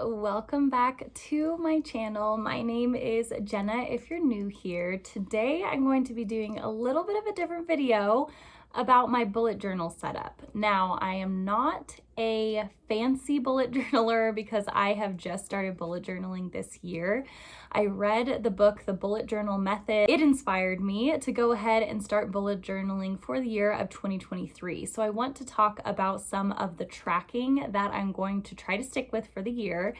Welcome back to my channel. My name is Jenna if you're new here. Today I'm going to be doing a little bit of a different video about my bullet journal setup. Now, I am not a fancy bullet journaler because I have just started bullet journaling this year. I read the book, The Bullet Journal Method. It inspired me to go ahead and start bullet journaling for the year of 2023. So I want to talk about some of the tracking that I'm going to try to stick with for the year.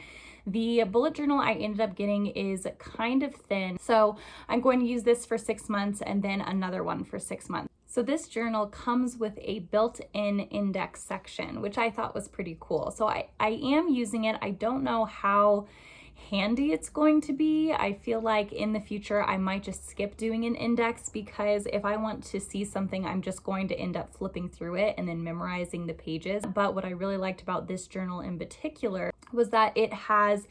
The bullet journal I ended up getting is kind of thin, so I'm going to use this for 6 months and then another one for 6 months. So this journal comes with a built-in index section, which I thought was pretty cool. So I am using it. I don't know how handy it's going to be. I feel like in the future I might just skip doing an index, because if I want to see something, I'm just going to end up flipping through it and then memorizing the pages. But what I really liked about this journal in particular was that it has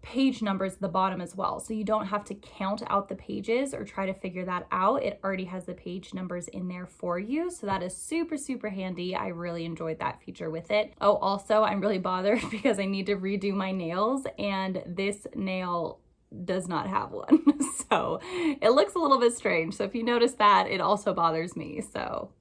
page numbers at the bottom as well. So you don't have to count out the pages or try to figure that out. It already has the page numbers in there for you. So that is super, super handy. I really enjoyed that feature with it. Oh, also, I'm really bothered because I need to redo my nails, and this nail does not have one. So it looks a little bit strange. So if you notice that, it also bothers me. So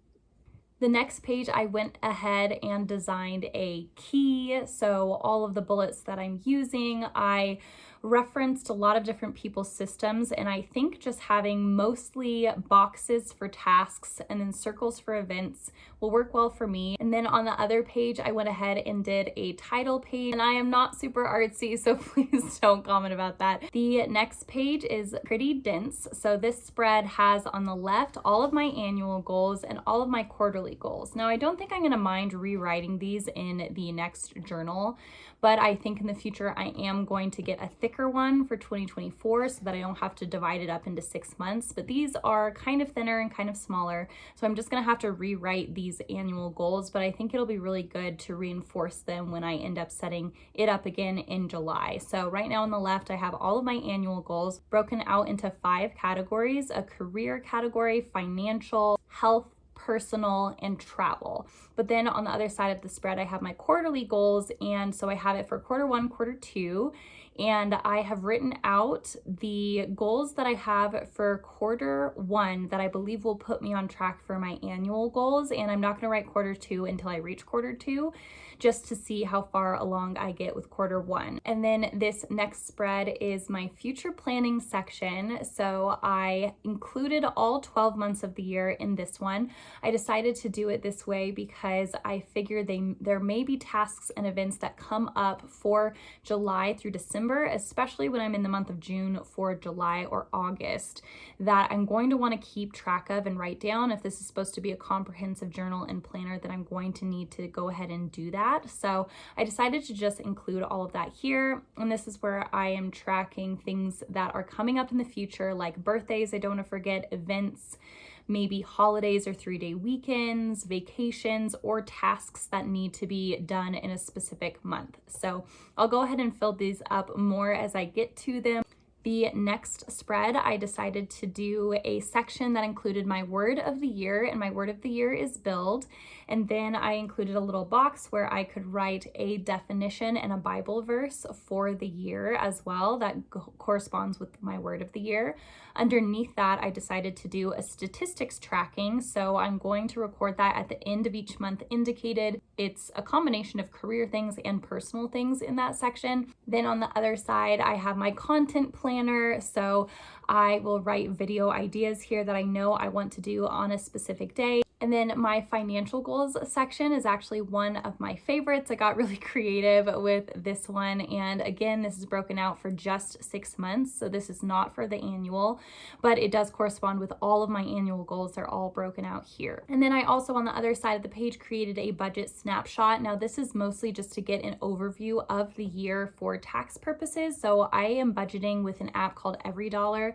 the next page, I went ahead and designed a key. So all of the bullets that I'm using, I referenced a lot of different people's systems, and I think just having mostly boxes for tasks and then circles for events will work well for me. And then on the other page, I went ahead and did a title page, and I am not super artsy, so please don't comment about that. The next page is pretty dense. So this spread has on the left all of my annual goals and all of my quarterly goals. Now, I don't think I'm going to mind rewriting these in the next journal, but I think in the future I am going to get a thicker one for 2024 so that I don't have to divide it up into 6 months. But these are kind of thinner and kind of smaller, so I'm just going to have to rewrite these annual goals, but I think it'll be really good to reinforce them when I end up setting it up again in July. So right now on the left, I have all of my annual goals broken out into 5 categories: a career category, financial, health, personal, and travel. But then on the other side of the spread, I have my quarterly goals, and so I have it for quarter 1, quarter 2, and I have written out the goals that I have for quarter 1 that I believe will put me on track for my annual goals. And I'm not going to write quarter 2 until I reach quarter 2, just to see how far along I get with quarter 1. And then this next spread is my future planning section. So I included all 12 months of the year in this one. I decided to do it this way because I figure there may be tasks and events that come up for July through December, especially when I'm in the month of June for July or August, that I'm going to want to keep track of and write down. If this is supposed to be a comprehensive journal and planner, then I'm going to need to go ahead and do that. So I decided to just include all of that here. And this is where I am tracking things that are coming up in the future, like birthdays I don't want to forget, events, maybe holidays or 3-day weekends, vacations, or tasks that need to be done in a specific month. So I'll go ahead and fill these up more as I get to them. The next spread, I decided to do a section that included my word of the year, and my word of the year is build. And then I included a little box where I could write a definition and a Bible verse for the year as well that corresponds with my word of the year. Underneath that, I decided to do a statistics tracking. So I'm going to record that at the end of each month indicated. It's a combination of career things and personal things in that section. Then on the other side, I have my content planner. So I will write video ideas here that I know I want to do on a specific day. And then my financial goals section is actually one of my favorites. I got really creative with this one. And again, this is broken out for just 6 months. So this is not for the annual, but it does correspond with all of my annual goals. They're all broken out here. And then I also, on the other side of the page, created a budget snapshot. Now this is mostly just to get an overview of the year for tax purposes. So I am budgeting with an app called EveryDollar,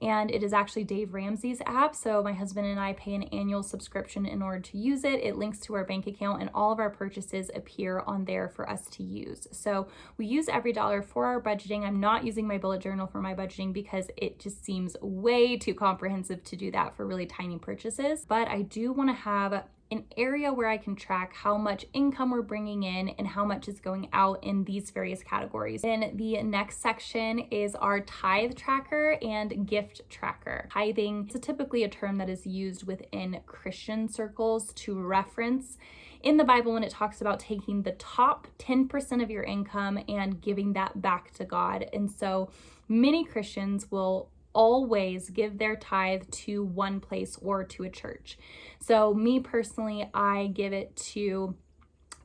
and it is actually Dave Ramsey's app. So my husband and I pay an annual subscription in order to use it. It links to our bank account, and all of our purchases appear on there for us to use. So we use EveryDollar for our budgeting. I'm not using my bullet journal for my budgeting because it just seems way too comprehensive to do that for really tiny purchases. But I do want to have an area where I can track how much income we're bringing in and how much is going out in these various categories. Then the next section is our Tithe Tracker and Gift Tracker. Tithing is typically a term that is used within Christian circles to reference in the Bible when it talks about taking the top 10% of your income and giving that back to God. And so many Christians will always give their tithe to one place or to a church. So me personally, I give it to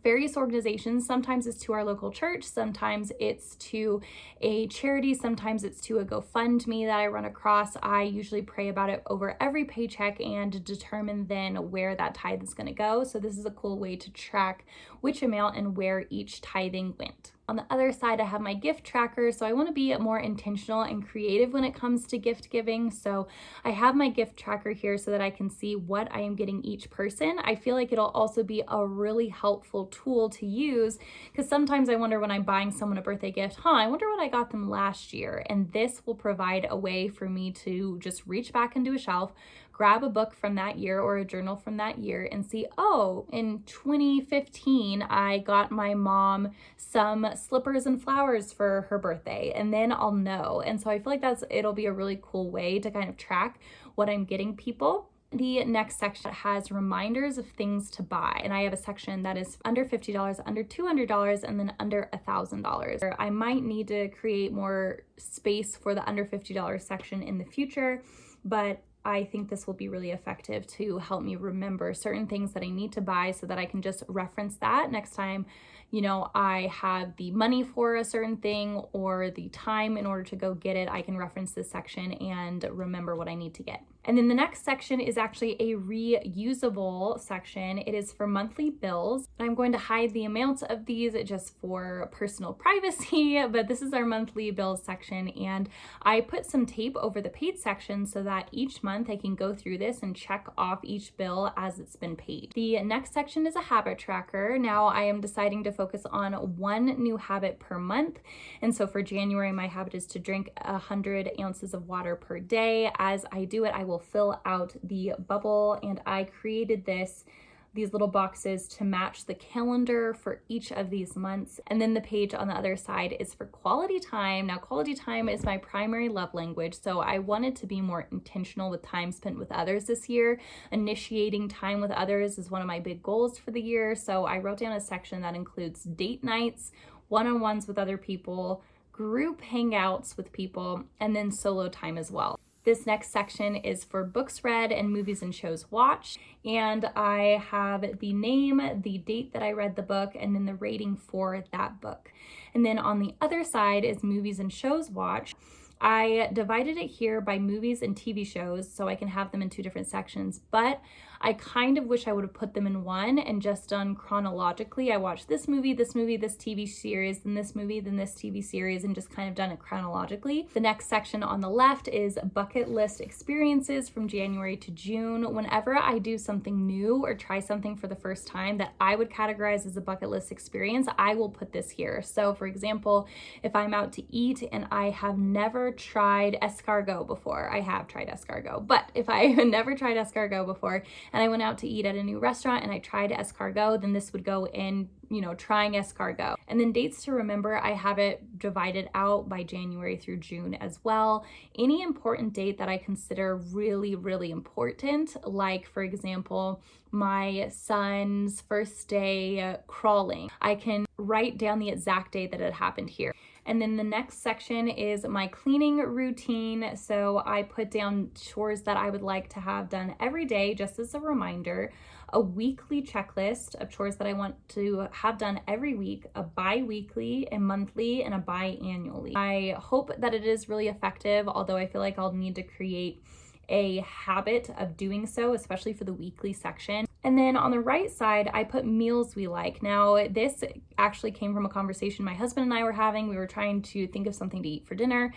various organizations. Sometimes it's to our local church, sometimes it's to a charity, sometimes it's to a GoFundMe that I run across. I usually pray about it over every paycheck and determine then where that tithe is going to go. So this is a cool way to track which amount and where each tithing went. On the other side, I have my gift tracker. So I want to be more intentional and creative when it comes to gift giving. So I have my gift tracker here so that I can see what I am getting each person. I feel like it'll also be a really helpful tool to use because sometimes I wonder when I'm buying someone a birthday gift, I wonder what I got them last year. And this will provide a way for me to just reach back into a shelf, grab a book from that year or a journal from that year and see, in 2015, I got my mom some slippers and flowers for her birthday, and then I'll know. And so I feel like it'll be a really cool way to kind of track what I'm getting people. The next section has reminders of things to buy. And I have a section that is under $50, under $200, and then under $1,000. I might need to create more space for the under $50 section in the future, but I think this will be really effective to help me remember certain things that I need to buy so that I can just reference that next time, I have the money for a certain thing or the time in order to go get it. I can reference this section and remember what I need to get. And then the next section is actually a reusable section. It is for monthly bills. I'm going to hide the amounts of these just for personal privacy, but this is our monthly bills section. And I put some tape over the paid section so that each month I can go through this and check off each bill as it's been paid. The next section is a habit tracker. Now I am deciding to focus on one new habit per month. And so for January, my habit is to drink 100 ounces of water per day. As I do it, I will fill out the bubble, and I created these little boxes to match the calendar for each of these months. And then the page on the other side is for quality time. Now, quality time is my primary love language, so I wanted to be more intentional with time spent with others this year. Initiating time with others is one of my big goals for the year, so I wrote down a section that includes date nights, one-on-ones with other people, group hangouts with people, and then solo time as well. This next section is for books read and movies and shows watched. And I have the name, the date that I read the book, and then the rating for that book. And then on the other side is movies and shows watched. I divided it here by movies and TV shows so I can have them in two different sections, but I kind of wish I would have put them in one and just done chronologically. I watched this movie, this TV series, then this movie, then this TV series, and just kind of done it chronologically. The next section on the left is bucket list experiences from January to June. Whenever I do something new or try something for the first time that I would categorize as a bucket list experience, I will put this here. So for example, if I'm out to eat and I have never tried escargot before, I have tried escargot, but if I have never tried escargot before and I went out to eat at a new restaurant and I tried escargot, then this would go in, trying escargot. And then dates to remember, I have it divided out by January through June as well. Any important date that I consider really, really important, like for example, my son's first day crawling, I can write down the exact date that it happened here. And then the next section is my cleaning routine. So I put down chores that I would like to have done every day, just as a reminder, a weekly checklist of chores that I want to have done every week, a bi-weekly, a monthly, and a biannually. I hope that it is really effective, although I feel like I'll need to create a habit of doing so, especially for the weekly section. And then on the right side, I put meals we like. Now, this actually came from a conversation my husband and I were having. We were trying to think of something to eat for dinner.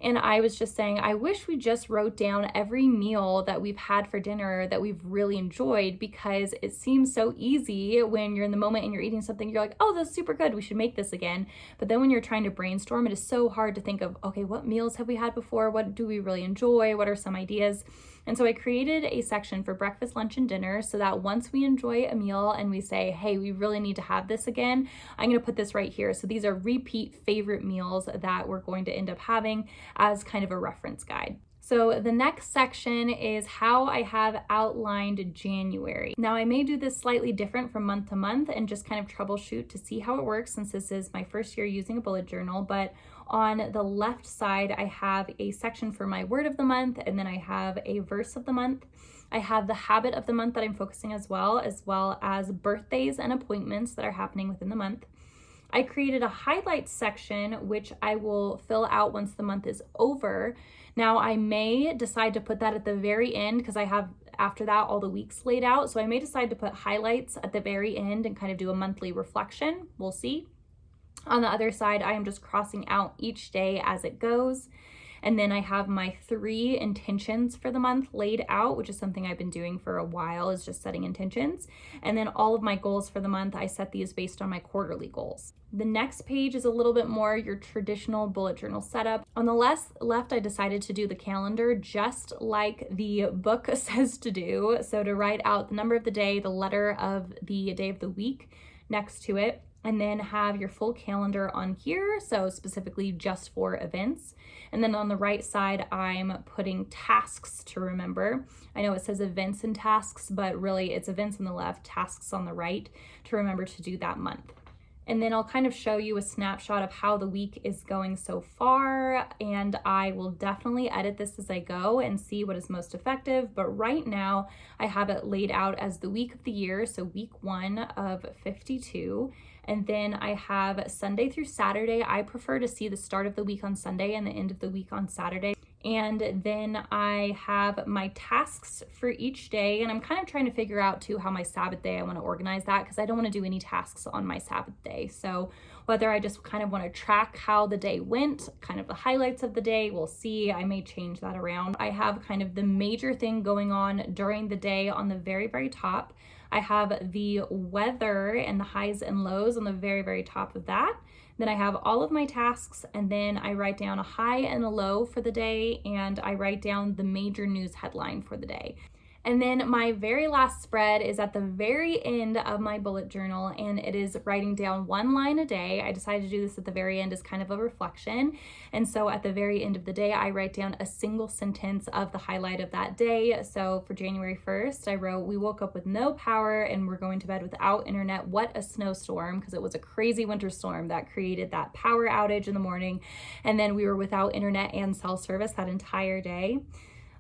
And I was just saying, I wish we just wrote down every meal that we've had for dinner that we've really enjoyed, because it seems so easy when you're in the moment and you're eating something, you're like, oh, that's super good, we should make this again. But then when you're trying to brainstorm, it is so hard to think of, okay, what meals have we had before? What do we really enjoy? What are some ideas? And so I created a section for breakfast, lunch, and dinner so that once we enjoy a meal and we say, hey, we really need to have this again, I'm going to put this right here. So these are repeat favorite meals that we're going to end up having as kind of a reference guide. So the next section is how I have outlined January. Now I may do this slightly different from month to month and just kind of troubleshoot to see how it works, since this is my first year using a bullet journal. But on the left side, I have a section for my word of the month, and then I have a verse of the month. I have the habit of the month that I'm focusing as well as birthdays and appointments that are happening within the month. I created a highlights section, which I will fill out once the month is over. Now I may decide to put that at the very end, because I have after that all the weeks laid out. So I may decide to put highlights at the very end and kind of do a monthly reflection. We'll see. On the other side, I am just crossing out each day as it goes. And then I have my 3 intentions for the month laid out, which is something I've been doing for a while, is just setting intentions. And then all of my goals for the month, I set these based on my quarterly goals. The next page is a little bit more your traditional bullet journal setup. On the left, I decided to do the calendar just like the book says to do. So to write out the number of the day, the letter of the day of the week next to it, and then have your full calendar on here, so specifically just for events. And then on the right side, I'm putting tasks to remember. I know it says events and tasks, but really it's events on the left, tasks on the right, to remember to do that month. And then I'll kind of show you a snapshot of how the week is going so far, and I will definitely edit this as I go and see what is most effective. But right now I have it laid out as the week of the year, so week 1 of 52. And then I have Sunday through Saturday. I prefer to see the start of the week on Sunday and the end of the week on Saturday. And then I have my tasks for each day, and I'm kind of trying to figure out too how my Sabbath day, I want to organize that, because I don't want to do any tasks on my Sabbath day. So whether I just kind of want to track how the day went, kind of the highlights of the day, we'll see. I may change that around. I have kind of the major thing going on during the day on the very, very top. I have the weather and the highs and lows on the very, very top of that. Then I have all of my tasks, and then I write down a high and a low for the day, and I write down the major news headline for the day. And then my very last spread is at the very end of my bullet journal, and it is writing down 1 line a day. I decided to do this at the very end as kind of a reflection. And so at the very end of the day, I write down a single sentence of the highlight of that day. So for January 1st, I wrote, "We woke up with no power and we're going to bed without internet. What a snowstorm," because it was a crazy winter storm that created that power outage in the morning. And then we were without internet and cell service that entire day.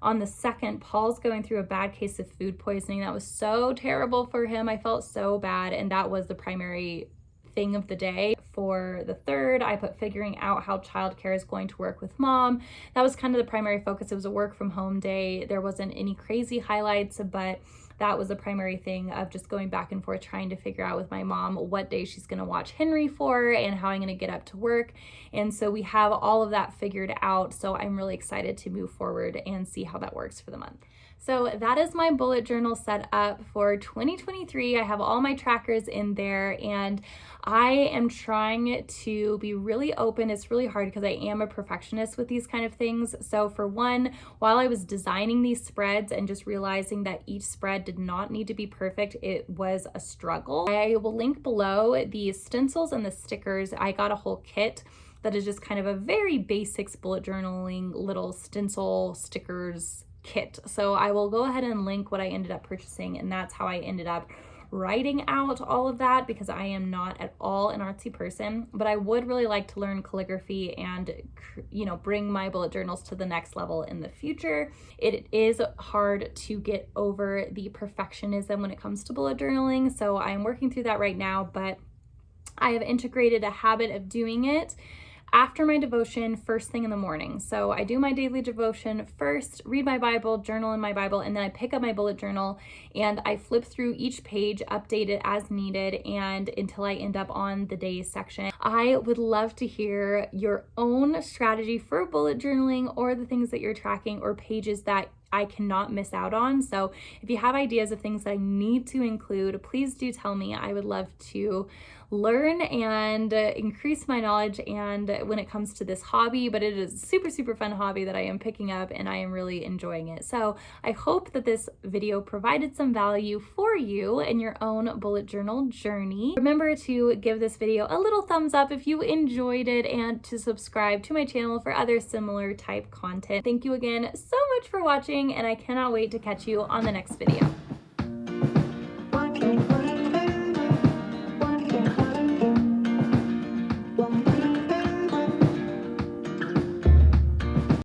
On the 2nd, Paul's going through a bad case of food poisoning. That was so terrible for him. I felt so bad, and that was the primary thing of the day. For the 3rd, I put figuring out how childcare is going to work with mom. That was kind of the primary focus. It was a work from home day. There wasn't any crazy highlights, but that was the primary thing of just going back and forth trying to figure out with my mom what day she's going to watch Henry for and how I'm going to get up to work. And so we have all of that figured out. So I'm really excited to move forward and see how that works for the month. So that is my bullet journal set up for 2023. I have all my trackers in there, and I am trying to be really open. It's really hard because I am a perfectionist with these kind of things. So for one, while I was designing these spreads and just realizing that each spread did not need to be perfect, it was a struggle. I will link below the stencils and the stickers. I got a whole kit that is just kind of a very basics bullet journaling little stencil stickers kit. So I will go ahead and link what I ended up purchasing, and that's how I ended up writing out all of that, because I am not at all an artsy person, but I would really like to learn calligraphy and, bring my bullet journals to the next level in the future. It is hard to get over the perfectionism when it comes to bullet journaling, so I'm working through that right now, but I have integrated a habit of doing it after my devotion first thing in the morning. So I do my daily devotion first, read my Bible, journal in my Bible, and then I pick up my bullet journal and I flip through each page, update it as needed, and until I end up on the days section. I would love to hear your own strategy for bullet journaling, or the things that you're tracking, or pages that I cannot miss out on. So if you have ideas of things that I need to include, please do tell me. I would love to learn and increase my knowledge and when it comes to this hobby, but it is a super, super fun hobby that I am picking up and I am really enjoying it. So I hope that this video provided some value for you in your own bullet journal journey. Remember to give this video a little thumbs up if you enjoyed it and to subscribe to my channel for other similar type content. Thank you again so much for watching, and I cannot wait to catch you on the next video.